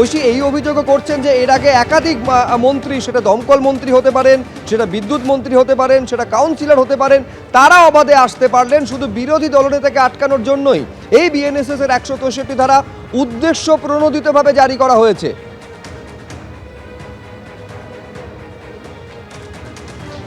ঐশী এই অভিযোগও করছেন যে এর আগে একাধিক মন্ত্রী, সেটা দমকল মন্ত্রী হতে পারেন, সেটা বিদ্যুৎ মন্ত্রী হতে পারেন, সেটা কাউন্সিলর হতে পারেন, তারা অবাধে আসতে পারলেন শুধু বিরোধী দলনেতাকে আটকানোর জন্যই। এই বিএনএসএস এর 163 ধারা উদ্দেশ্য প্রণোদিতভাবে জারি করা হয়েছে।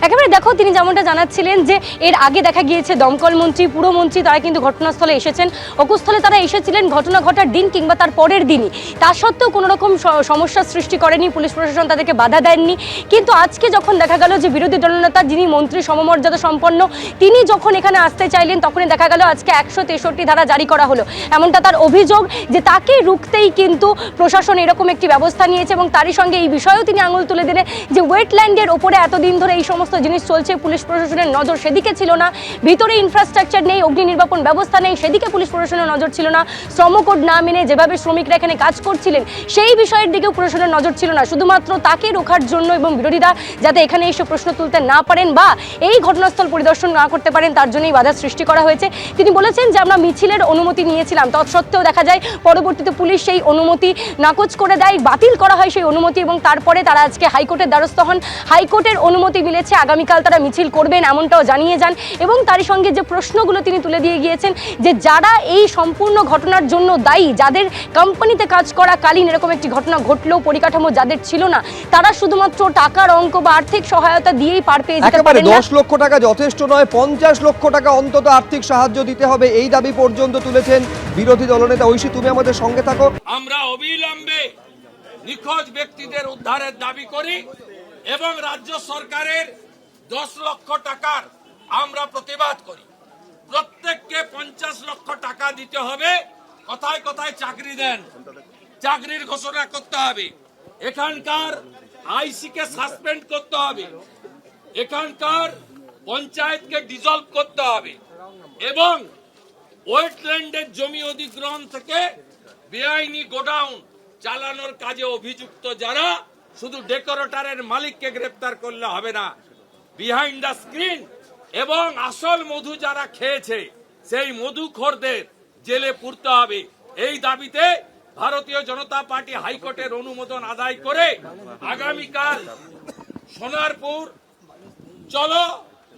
একেবারে দেখো, তিনি যেমনটা জানাচ্ছিলেন যে এর আগে দেখা গিয়েছে দমকল মন্ত্রী, পুরমন্ত্রী তারা কিন্তু ঘটনাস্থলে এসেছেন, অকুস্থলে তারা এসেছিলেন ঘটনা ঘটার দিন কিংবা তার পরের দিনই। তা সত্ত্বেও কোনো রকম সমস্যার সৃষ্টি করেনি, পুলিশ প্রশাসন তাদেরকে বাধা দেননি। কিন্তু আজকে যখন দেখা গেল যে বিরোধী দলনেতা যিনি মন্ত্রী সমমর্যাদা সম্পন্ন, তিনি যখন এখানে আসতে চাইলেন, তখনই দেখা গেল আজকে 163 ধারা জারি করা হলো। এমনটা তার অভিযোগ যে তাকে রুখতেই কিন্তু প্রশাসন এরকম একটি ব্যবস্থা নিয়েছে, এবং তারই সঙ্গে এই বিষয়েও তিনি আঙুল তুলে দিলেন যে ওয়েটল্যান্ডের ওপরে এতদিন ধরে এই সমস্ত জিনিস চলছে, পুলিশ প্রশাসনের নজর সেদিকে ছিল না, ভিতরে ইনফ্রাস্ট্রাকচার নেই, অগ্নি নির্বাপন ব্যবস্থা নেই, সেদিকে পুলিশ প্রশাসনের নজর ছিল না, শ্রম কোড না মেনে যেভাবে শ্রমিকরা এখানে কাজ করছিলেন সেই বিষয়ের দিকেও প্রশাসনের নজর ছিল না। শুধুমাত্র তাকে রোখার জন্য এবং বিরোধীরা যাতে এখানে এসে প্রশ্ন তুলতে না পারেন বা এই ঘটনাস্থল পরিদর্শন না করতে পারেন তার জন্যই বাধার সৃষ্টি করা হয়েছে। তিনি বলেছেন যে আমরা মিছিলের অনুমতি নিয়েছিলাম, তৎসত্ত্বেও দেখা যায় পরবর্তীতে পুলিশ সেই অনুমতি নাকচ করে দেয়, বাতিল করা হয় সেই অনুমতি, এবং তারপরে তারা আজকে হাইকোর্টের দ্বারস্থ হন। হাইকোর্টের অনুমতি মিলেছে, আগামীকাল তারা মিছিল করবেন এমনটাও জানিয়ে যান। এবং তারই সঙ্গে যে প্রশ্নগুলো তিনি তুলে দিয়ে গিয়েছেন যে যারা এই সম্পূর্ণ ঘটনার জন্য দায়ী, যাদের কোম্পানিতে কাজ করাকালীন এরকম একটি ঘটনা ঘটলেও পরিকাঠামো যাদের ছিল না, তারা শুধুমাত্র টাকার অঙ্ক বা আর্থিক সহায়তা দিয়েই পার পেয়ে যেতে পারেন না। 10 লক্ষ টাকা যথেষ্ট নয়, 50 লক্ষ টাকা অন্তত আর্থিক সাহায্য দিতে হবে, এই দাবি পর্যন্ত তুলেছেন বিরোধী দলনেতা। ঐশী, তুমি আমাদের সঙ্গে থাকো। আমরা অবিলম্বে নিখোঁজ ব্যক্তিদের উদ্ধারের দাবি করি এবং রাজ্য সরকারের 10 লক্ষ টাকার আমরা প্রতিবাদ করি। প্রত্যেককে 50 লক্ষ টাকা দিতে হবে। কথায় কথায় চাকরি দেন, চাকরির ঘোষণা করতে হবে, এখানকার আইসি কে সাসপেন্ড করতে হবে, এখানকার পঞ্চায়েতকে ডিসলভ করতে হবে এবং ওয়েটল্যান্ডের জমি অধিগ্রহণ থেকে বেআইনি গোডাউন চালানোর কাজে অভিযুক্ত যারা, শুধু ডেকোরেটরের মালিককে গ্রেফতার করলে হবে না, বিহাইন্ড দ্য স্ক্রিন এবং আসল মধু যারা খেয়েছে সেই মধুখোরদের জেলে পুরতে হবে। এই দাবিতে ভারতীয় জনতা পার্টি হাইকোর্টের অনুমোদন আদায় করে আগামীকাল সোনারপুর চলো,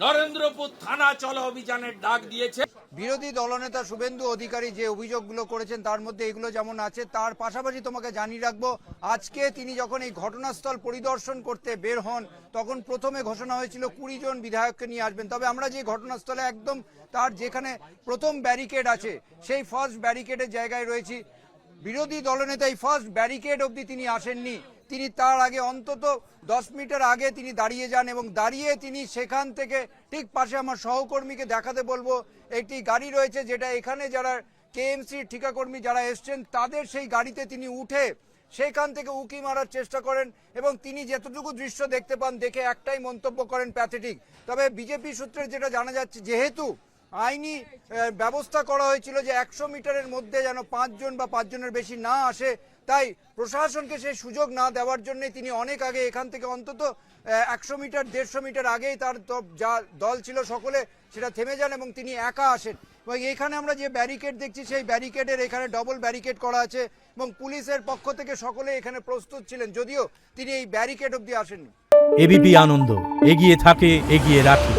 নরেন্দ্রপুর থানা চলো অভিযানের ডাক দিয়েছে। বিরোধী দলনেতা শুভেন্দু অধিকারী যে অভিযোগগুলো করেছেন তার মধ্যে এগুলো যেমন আছে, তার পাশাপাশি তোমাকে জানিয়ে রাখবো আজকে তিনি যখন এই ঘটনাস্থল পরিদর্শন করতে বের হন তখন প্রথমে ঘোষণা হয়েছিল 20 জন বিধায়ককে নিয়ে আসবেন। তবে আমরা যে ঘটনাস্থলে একদম তার যেখানে প্রথম ব্যারিকেড আছে সেই ফার্স্ট ব্যারিকেডের জায়গায় রয়েছি, বিরোধী দলনেতা এই ফার্স্ট ব্যারিকেড অবধি তিনি আসেননি, তিনি তার আগে অন্তত 10 মিটার আগে তিনি দাঁড়িয়ে যান এবং দাঁড়িয়ে তিনি সেখান থেকে ঠিক পাশে আমার সহকর্মীকে দেখাতে বলবো একটি গাড়ি রয়েছে যেটা এখানে যারা কেএমসির ঠিকাকর্মী যারা এসছেন তাদের সেই গাড়িতে তিনি উঠে সেখান থেকে উকি মারার চেষ্টা করেন এবং তিনি যতটুকু দৃশ্য দেখতে পান দেখে একটাই মন্তব্য করেন, প্যাথেটিক। তবে বিজেপি সূত্রে যেটা জানা যাচ্ছে যেহেতু আইনি ব্যবস্থা করা হয়েছিল যে 100 মিটারের মধ্যে যেন 5 জন বা 5 জনের বেশি না আসে, তাই প্রশাসনকে সেই সুযোগ না দেওয়ার জন্য তিনি অনেক আগে এখান থেকে অন্তত 100 মিটার 150 মিটার আগেই তার যা দল ছিল সকলে সেটা থেমে যান এবং তিনি একা আসেন। এবং এখানে আমরা যে ব্যারিকেড দেখছি সেই ব্যারিকেডের এখানে ডবল ব্যারিকেড করা আছে এবং পুলিশের পক্ষ থেকে সকলে এখানে প্রস্তুত ছিলেন, যদিও তিনি এই ব্যারিকেড অবধি আসেননি। এবিপি আনন্দ, এগিয়ে থাকে, এগিয়ে রাখে।